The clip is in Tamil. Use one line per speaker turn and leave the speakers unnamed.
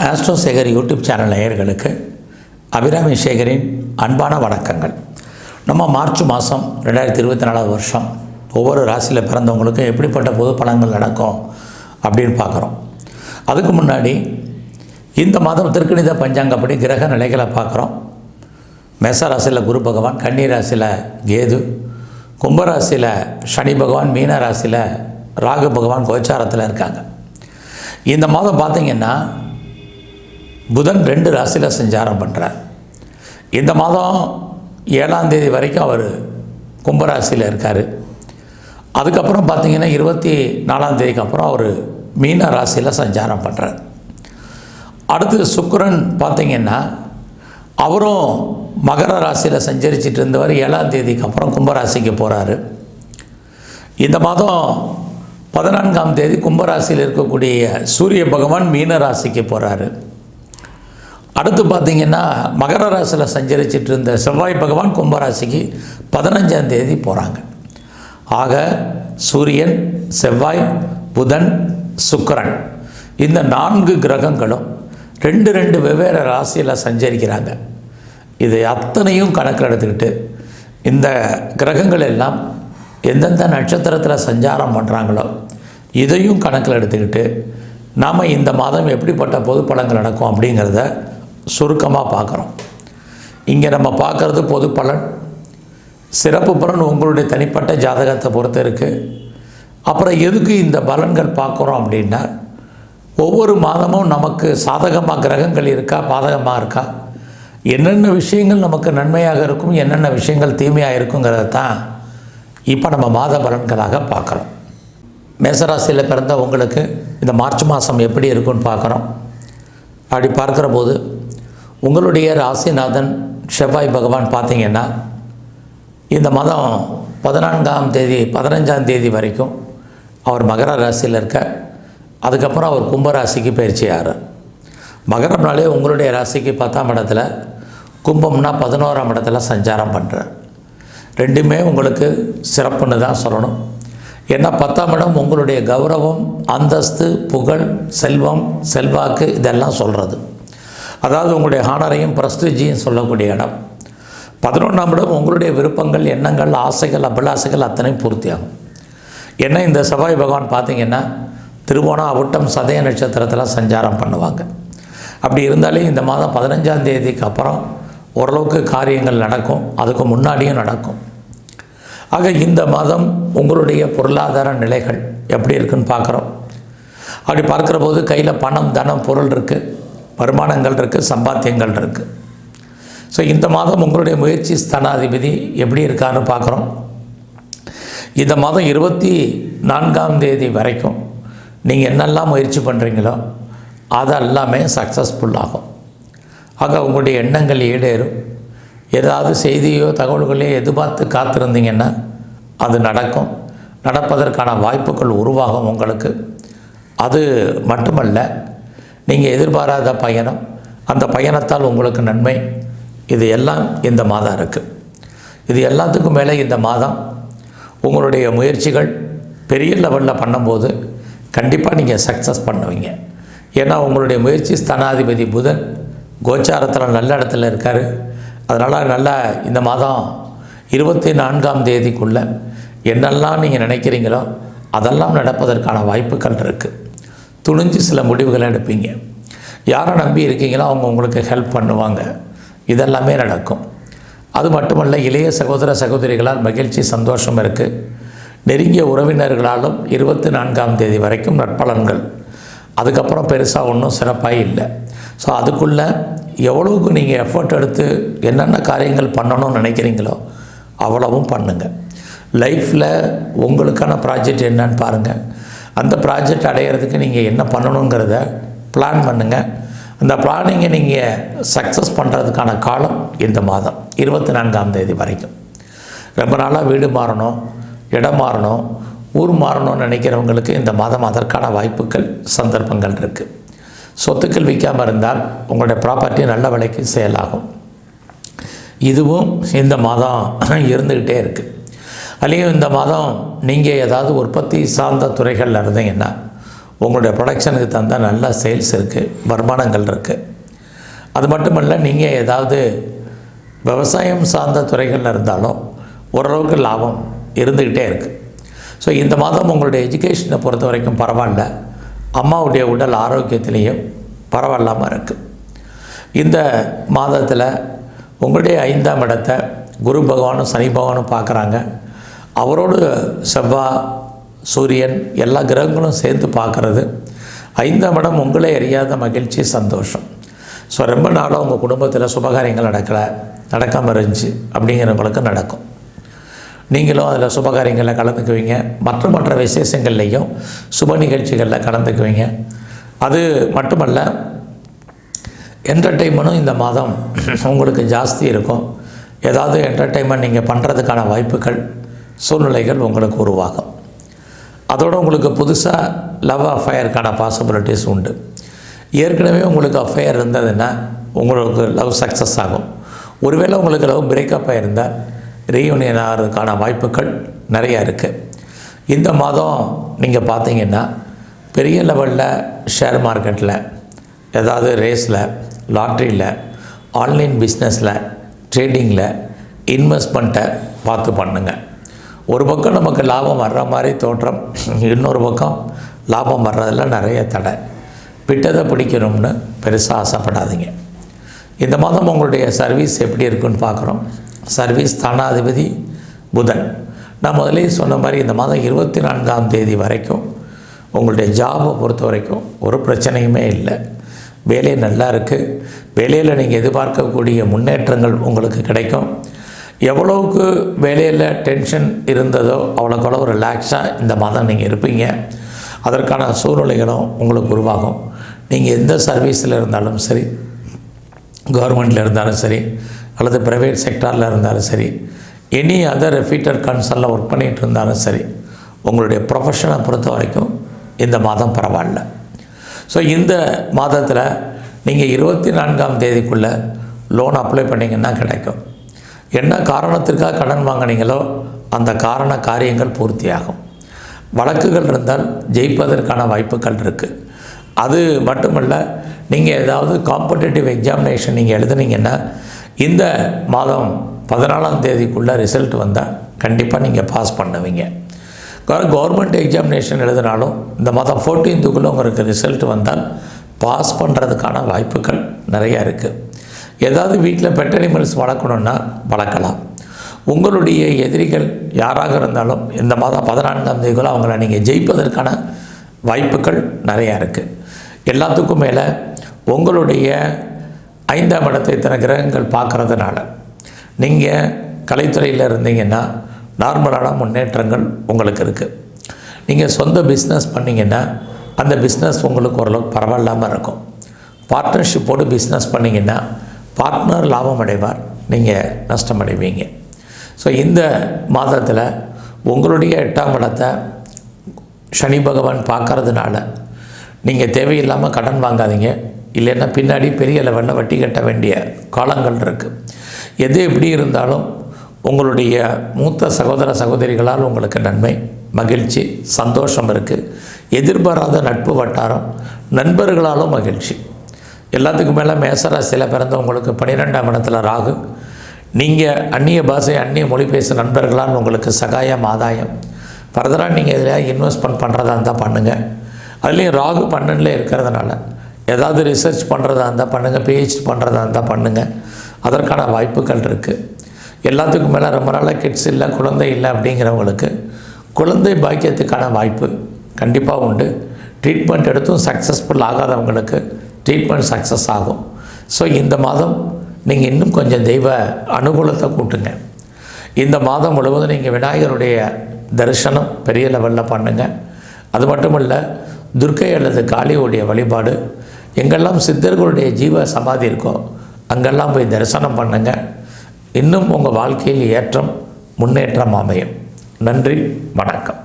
ஆஸ்ட்ரோ சேகர் யூடியூப் சேனல் நேயர்களுக்கு அபிராமி சேகரின் அன்பான வணக்கங்கள். நம்ம மார்ச் மாதம் 2024 வருஷம் ஒவ்வொரு ராசியில் பிறந்தவங்களுக்கும் எப்படிப்பட்ட பொது பலன்கள் நடக்கும் அப்படின்னு பார்க்குறோம். அதுக்கு முன்னாடி இந்த மாதம் திருக்கணித பஞ்சாங்கப்படி கிரக நிலைகளை பார்க்குறோம். மேச ராசியில் குரு பகவான், கன்னி ராசியில் கேது, கும்பராசியில் சனி பகவான், மீன ராசியில் ராகு பகவான் கோச்சாரத்தில் இருக்காங்க. இந்த மாதம் பார்த்திங்கன்னா புதன் 2 ராசியில் சஞ்சாரம் பண்ணுறார். இந்த மாதம் 7ஆம் தேதி வரைக்கும் அவர் கும்பராசியில் இருக்கார். அதுக்கப்புறம் பார்த்திங்கன்னா 24ஆம் தேதிக்கு அப்புறம் அவர் மீன ராசியில் சஞ்சாரம் பண்ணுறார். அடுத்து சுக்கிரன் பார்த்திங்கன்னா அவரும் மகர ராசியில் சஞ்சரிச்சிட்டு இருந்தவர் 7ஆம் தேதிக்கு அப்புறம் கும்பராசிக்கு போகிறாரு. இந்த மாதம் 14ஆம் தேதி கும்பராசியில் இருக்கக்கூடிய சூரிய பகவான் மீன ராசிக்கு போகிறாரு. அடுத்து பார்த்திங்கன்னா மகர ராசியில் சஞ்சரிச்சிட்டு இருந்த செவ்வாய் பகவான் கும்பராசிக்கு 15ஆம் தேதி போகிறாங்க. ஆக சூரியன், செவ்வாய், புதன், சுக்கிரன் இந்த 4 கிரகங்களும் 2 வெவ்வேறு ராசியில் சஞ்சரிக்கிறாங்க. இது அத்தனையும் கணக்கில் எடுத்துக்கிட்டு இந்த கிரகங்கள் எல்லாம் எந்தெந்த நட்சத்திரத்தில் சஞ்சாரம் பண்ணுறாங்களோ இதையும் கணக்கில் எடுத்துக்கிட்டு நாம் இந்த மாதம் எப்படிப்பட்ட பொது பலன்கள் நடக்கும் அப்படிங்கிறத சுருக்கமாக பார்க்குறோம். இங்கே நம்ம பார்க்குறது பொது பலன். சிறப்பு பலன் உங்களுடைய தனிப்பட்ட ஜாதகத்தை பொறுத்து இருக்குது. அப்புறம் எதுக்கு இந்த பலன்கள் பார்க்குறோம் அப்படின்னா, ஒவ்வொரு மாதமும் நமக்கு சாதகமாக கிரகங்கள் இருக்கா, பாதகமாக இருக்கா, என்னென்ன விஷயங்கள் நமக்கு நன்மையாக இருக்கும், என்னென்ன விஷயங்கள் தீமையாக இருக்குங்கிறத தான் இப்போ நம்ம மாத பலன்களாக பார்க்குறோம். மேசராசியில் பிறந்த உங்களுக்கு இந்த மார்ச் மாதம் எப்படி இருக்குன்னு பார்க்குறோம். அப்படி பார்க்குற போது உங்களுடைய ராசிநாதன் செவ்வாய் பகவான் பார்த்திங்கன்னா இந்த மாதம் 14ஆம் தேதி 15ஆம் தேதி வரைக்கும் அவர் மகர ராசியில் இருக்க. அதுக்கப்புறம் அவர் கும்பராசிக்கு பயிற்சி ஆகிறார். மகரம்னாலே உங்களுடைய ராசிக்கு 10ஆம் இடத்துல, கும்பம்னா 11ஆம் இடத்துல சஞ்சாரம் பண்ணுறார். ரெண்டுமே உங்களுக்கு சிறப்புன்னு தான் சொல்லணும். ஏன்னா 10ஆம் இடம் உங்களுடைய கௌரவம், அந்தஸ்து, புகழ், செல்வம், செல்வாக்கு இதெல்லாம் சொல்கிறது. அதாவது உங்களுடைய ஹானரையும் பிரஸ்டீஜையும் சொல்லக்கூடிய இடம். 11ஆம் இடம் உங்களுடைய விருப்பங்கள், எண்ணங்கள், ஆசைகள், அபிலாசைகள் அத்தனையும் பூர்த்தியாகும். ஏன்னா இந்த செவ்வாய் பகவான் பார்த்திங்கன்னா திருவோணம், அவிட்டம், சதய நட்சத்திரத்தில் சஞ்சாரம் பண்ணுவாங்க. அப்படி இருந்தாலே இந்த மாதம் 15ஆம் தேதிக்கு அப்புறம் ஓரளவுக்கு காரியங்கள் நடக்கும். அதுக்கு முன்னாடியும் நடக்கும். ஆக இந்த மாதம் உங்களுடைய பொருளாதார நிலைகள் எப்படி இருக்குன்னு பார்க்குறோம். அப்படி பார்க்குற போது கையில் பணம், தனம், பொருள் இருக்குது, வருமானங்கள் இருக்குது, சம்பாத்தியங்கள் இருக்குது. ஸோ இந்த மாதம் உங்களுடைய முயற்சி ஸ்தானாதிபதி எப்படி இருக்கான்னு பார்க்குறோம். இந்த மாதம் 24ஆம் தேதி வரைக்கும் நீங்கள் என்னெல்லாம் முயற்சி பண்ணுறீங்களோ அதெல்லாமே சக்ஸஸ்ஃபுல் ஆகும். ஆக உங்களுடைய எண்ணங்கள் ஈடேறும். ஏதாவது செய்தியோ தகவல்களையோ எதிர்பார்த்து காத்திருந்தீங்கன்னா அது நடக்கும். நடப்பதற்கான வாய்ப்புகள் உருவாகும் உங்களுக்கு. அது மட்டுமல்ல, நீங்கள் எதிர்பாராத பயணம், அந்த பயணத்தால் உங்களுக்கு நன்மை, இது எல்லாம் இந்த மாதம் இருக்குது. இது எல்லாத்துக்கும் மேலே இந்த மாதம் உங்களுடைய முயற்சிகள் பெரிய லெவலில் பண்ணும்போது கண்டிப்பாக நீங்கள் சக்ஸஸ் பண்ணுவீங்க. ஏன்னா உங்களுடைய முயற்சி ஸ்தானாதிபதி புதன் கோச்சாரத்தில் நல்ல இடத்துல இருக்கார். அதனால் நல்லா இந்த மாதம் 24ஆம் தேதிக்குள்ளே என்னெல்லாம் நீங்கள் நினைக்கிறீங்களோ அதெல்லாம் நடப்பதற்கான வாய்ப்புகள் இருக்குது. துணிஞ்சு சில முடிவுகளை எடுப்பீங்க. யாரை நம்பி இருக்கீங்களோ அவங்க உங்களுக்கு ஹெல்ப் பண்ணுவாங்க. இதெல்லாமே நடக்கும். அது மட்டுமல்ல, இளைய சகோதர சகோதரிகளால் மகிழ்ச்சி, சந்தோஷம் இருக்குது. நெருங்கிய உறவினர்களாலும் 24ஆம் தேதி வரைக்கும் நற்பலன்கள். அதுக்கப்புறம் பெருசாக ஒன்றும் சிறப்பாக இல்லை. ஸோ அதுக்குள்ளே எவ்வளவுக்கு நீங்கள் எஃபர்ட் எடுத்து என்னென்ன காரியங்கள் பண்ணணும்னு நினைக்கிறீங்களோ அவ்வளவும் பண்ணுங்கள். லைஃப்பில் உங்களுக்கான ப்ராஜெக்ட் என்னன்னு பாருங்கள். அந்த ப்ராஜெக்ட் அடையிறதுக்கு நீங்கள் என்ன பண்ணணுங்கிறத பிளான் பண்ணுங்கள். அந்த பிளானிங்கை நீங்கள் சக்ஸஸ் பண்ணுறதுக்கான காலம் இந்த மாதம் 24ஆம் தேதி வரைக்கும். ரொம்ப நாளாக வீடு மாறணும், இடம் மாறணும், ஊர் மாறணும்னு நினைக்கிறவங்களுக்கு இந்த மாதம் அதற்கான வாய்ப்புகள், சந்தர்ப்பங்கள் இருக்குது. சொத்துக்கள் விற்காமல் இருந்தால் உங்களுடைய ப்ராப்பர்ட்டி நல்ல விலைக்கு சேல் ஆகும். இதுவும் இந்த மாதம் இருந்துக்கிட்டே இருக்குது. அதுலேயும் இந்த மாதம் நீங்கள் ஏதாவது உற்பத்தி சார்ந்த துறைகளில் இருந்தீங்கன்னா உங்களுடைய ப்ரொடக்ஷனுக்கு தகுந்த நல்ல சேல்ஸ் இருக்குது, வருமானங்கள் இருக்குது. அது மட்டுமல்ல, நீங்கள் ஏதாவது விவசாயம் சார்ந்த துறைகளில் இருந்தாலும் ஓரளவுக்கு லாபம் இருந்துக்கிட்டே இருக்குது. ஸோ இந்த மாதம் உங்களுடைய எஜுகேஷனை பொறுத்த வரைக்கும் பரவாயில்ல. அம்மாவுடைய உடல் ஆரோக்கியத்திலையும் பரவாயில்லாமல் இருக்குது. இந்த மாதத்தில் உங்களுடைய 5ஆம் இடத்தை குரு பகவானும் சனி பகவானும் பார்க்குறாங்க. அவரோடு செவ்வாய், சூரியன் எல்லா கிரகங்களும் சேர்ந்து பார்க்குறது 5ஆம் இடம் உங்களே அறியாத மகிழ்ச்சி, சந்தோஷம். ஸோ ரொம்ப நாளாக உங்கள் குடும்பத்தில் சுபகாரியங்கள் நடக்காமல் இருந்துச்சு அப்படிங்கிறவங்களுக்கு நடக்கும். நீங்களும் அதில் சுபகாரியங்களில் கலந்துக்குவீங்க. மற்ற விசேஷங்கள்லேயும் சுப நிகழ்ச்சிகளில் கலந்துக்குவீங்க. அது மட்டுமல்ல, என்டர்டெயின்மெண்ட்டும் இந்த மாதம் உங்களுக்கு ஜாஸ்தி இருக்கும். ஏதாவது என்டர்டெயின்மெண்ட் நீங்கள் பண்ணுறதுக்கான வாய்ப்புகள், சூழ்நிலைகள் உங்களுக்கு உருவாகும். அதோடு உங்களுக்கு புதுசாக லவ் அஃபேருக்கான பாசிபிலிட்டிஸ் உண்டு. ஏற்கனவே உங்களுக்கு அஃபேர் இருந்ததுன்னா உங்களுக்கு லவ் சக்ஸஸ் ஆகும். ஒருவேளை உங்களுக்கு லவ் பிரேக்கப் ஆகிருந்தால் ரீயூனியன் ஆகிறதுக்கான வாய்ப்புகள் நிறையா இருக்குது. இந்த மாதம் நீங்கள் பார்த்தீங்கன்னா பெரிய லெவலில் ஷேர் மார்க்கெட்டில், ஏதாவது ரேஸில், லாட்ரியில், ஆன்லைன் பிஸ்னஸில், ட்ரேடிங்கில் இன்வெஸ்ட்மெண்ட்டை பார்த்து பண்ணுங்கள். ஒரு பக்கம் நமக்கு லாபம் வர்ற மாதிரி தோற்றம், இன்னொரு பக்கம் லாபம் வர்றதில் நிறைய தடை. விட்டதை பிடிக்கணும்னு பெருசாக ஆசைப்படாதீங்க. இந்த மாதம் உங்களுடைய சர்வீஸ் எப்படி இருக்குன்னு பார்க்குறோம். சர்வீஸ் ஸ்தானாதிபதி புதன். நான் முதலே சொன்ன மாதிரி இந்த மாதம் 24ஆம் தேதி வரைக்கும் உங்களுடைய ஜாபை பொறுத்த வரைக்கும் ஒரு பிரச்சனையுமே இல்லை. வேலை நல்லா இருக்குது. வேலையில் நீங்கள் எதிர்பார்க்கக்கூடிய முன்னேற்றங்கள் உங்களுக்கு கிடைக்கும். எவ்வளோவுக்கு வேலையில் டென்ஷன் இருந்ததோ அவ்வளோக்கு ரிலாக்ஸாக இந்த மாதம் நீங்கள் இருப்பீங்க. அதற்கான சூழ்நிலைகளும் உங்களுக்கு உருவாகும். நீங்கள் எந்த சர்வீஸில் இருந்தாலும் சரி, கவர்மெண்ட்டில் இருந்தாலும் சரி, அல்லது ப்ரைவேட் செக்டாரில் இருந்தாலும் சரி, எனி அதர் ரெஃபீட்டர் கன்சர்னில் ஒர்க் பண்ணிகிட்டு இருந்தாலும் சரி, உங்களுடைய ப்ரொஃபஷனை பொறுத்த வரைக்கும் இந்த மாதம் பரவாயில்ல. ஸோ இந்த மாதத்தில் நீங்கள் 24ஆம் தேதிக்குள்ளே லோன் அப்ளை பண்ணிங்கன்னா கிடைக்கும். என்ன காரணத்திற்காக கடன் வாங்கினீங்களோ அந்த காரண காரியங்கள் பூர்த்தியாகும். வழக்குகள் இருந்தால் ஜெயிப்பதற்கான வாய்ப்புகள் இருக்குது. அது மட்டுமல்ல, நீங்கள் ஏதாவது காம்படிட்டிவ் எக்ஸாமினேஷன் நீங்கள் எழுதுனீங்கன்னா இந்த மாதம் 14ஆம் தேதிக்குள்ளே ரிசல்ட் வந்தால் கண்டிப்பாக நீங்கள் பாஸ் பண்ணுவீங்க. கவர்மெண்ட் எக்ஸாமினேஷன் எழுதினாலும் இந்த மாதம் 14க்குள்ளே உங்களுக்கு ரிசல்ட் வந்தால் பாஸ் பண்ணுறதுக்கான வாய்ப்புகள் நிறையா இருக்குது. ஏதாவது வீட்டில் பெட் அனிமல்ஸ் வளர்க்கணுன்னா வளர்க்கலாம். உங்களுடைய எதிரிகள் யாராக இருந்தாலும் இந்த மாதம் 14ஆம் தேதிக்குள்ளே அவங்கள நீங்கள் ஜெயிப்பதற்கான வாய்ப்புகள் நிறையா இருக்குது. எல்லாத்துக்கும் மேலே உங்களுடைய 5ஆம் இடத்தை இத்தனை கிரகங்கள் பார்க்குறதுனால நீங்கள் கலைத்துறையில் இருந்தீங்கன்னா நார்மலான முன்னேற்றங்கள் உங்களுக்கு இருக்குது. நீங்கள் சொந்த பிஸ்னஸ் பண்ணிங்கன்னா அந்த பிஸ்னஸ் உங்களுக்கு ஓரளவுக்கு பரவாயில்லாமல் இருக்கும். பார்ட்னர்ஷிப்போடு பிஸ்னஸ் பண்ணிங்கன்னா பார்ட்னர் லாபம் அடைவார், நீங்கள் நஷ்டம் அடைவீங்க. ஸோ இந்த மாதத்தில் உங்களுடைய 8ஆம் இடத்தை சனி பகவான் பார்க்கறதுனால நீங்கள் தேவையில்லாமல் கடன் வாங்காதீங்க. இல்லைன்னா பின்னாடி பெரிய லெவலில் வட்டி கட்ட வேண்டிய காலங்கள் இருக்குது. எது எப்படி இருந்தாலும் உங்களுடைய மூத்த சகோதர சகோதரிகளால் உங்களுக்கு நன்மை, மகிழ்ச்சி, சந்தோஷம் இருக்குது. எதிர்பாராத நட்பு வட்டாரம், நண்பர்களாலும் மகிழ்ச்சி. எல்லாத்துக்கும் மேலே மேசராசியில் பிறந்தவங்களுக்கு 12ஆம் இடத்துல ராகு. நீங்கள் அந்நிய பாஷை, அந்நிய மொழி பேசும் நண்பர்களால் உங்களுக்கு சகாயம், ஆதாயம். ஃபர்தராக நீங்கள் எதில் இன்வெஸ்ட்மெண்ட் பண்ணுறதா இருந்தால் பண்ணுங்கள். அதுலேயும் ராகு 12ல் இருக்கிறதுனால ஏதாவது ரிசர்ச் பண்ணுறதா இருந்தால் பண்ணுங்கள், பிஹெச்டி பண்ணுறதா இருந்தால் பண்ணுங்கள். அதற்கான வாய்ப்புகள் இருக்குது. எல்லாத்துக்கும் மேலே ரொம்ப நாளாக கிட்ஸ் இல்லை, குழந்தை இல்லை அப்படிங்கிறவங்களுக்கு குழந்தை பாக்கியத்துக்கான வாய்ப்பு கண்டிப்பாக உண்டு. ட்ரீட்மெண்ட் எடுத்தும் சக்ஸஸ்ஃபுல் ஆகாதவங்களுக்கு ட்ரீட்மெண்ட் சக்ஸஸ் ஆகும். ஸோ இந்த மாதம் நீங்கள் இன்னும் கொஞ்சம் தெய்வ அனுகூலத்தை கூட்டுங்க. இந்த மாதம் முழுவதும் நீங்கள் விநாயகருடைய தரிசனம் பெரிய லெவலில் பண்ணுங்கள். அது மட்டும் இல்லை, துர்க்கை அல்லது காளியுடைய வழிபாடு, எங்கெல்லாம் சித்தர்களுடைய ஜீவ சமாதி இருக்கோ அங்கெல்லாம் போய் தரிசனம் பண்ணுங்கள். இன்னும் உங்கள் வாழ்க்கையில் ஏற்றம், முன்னேற்றம் அமையும். நன்றி, வணக்கம்.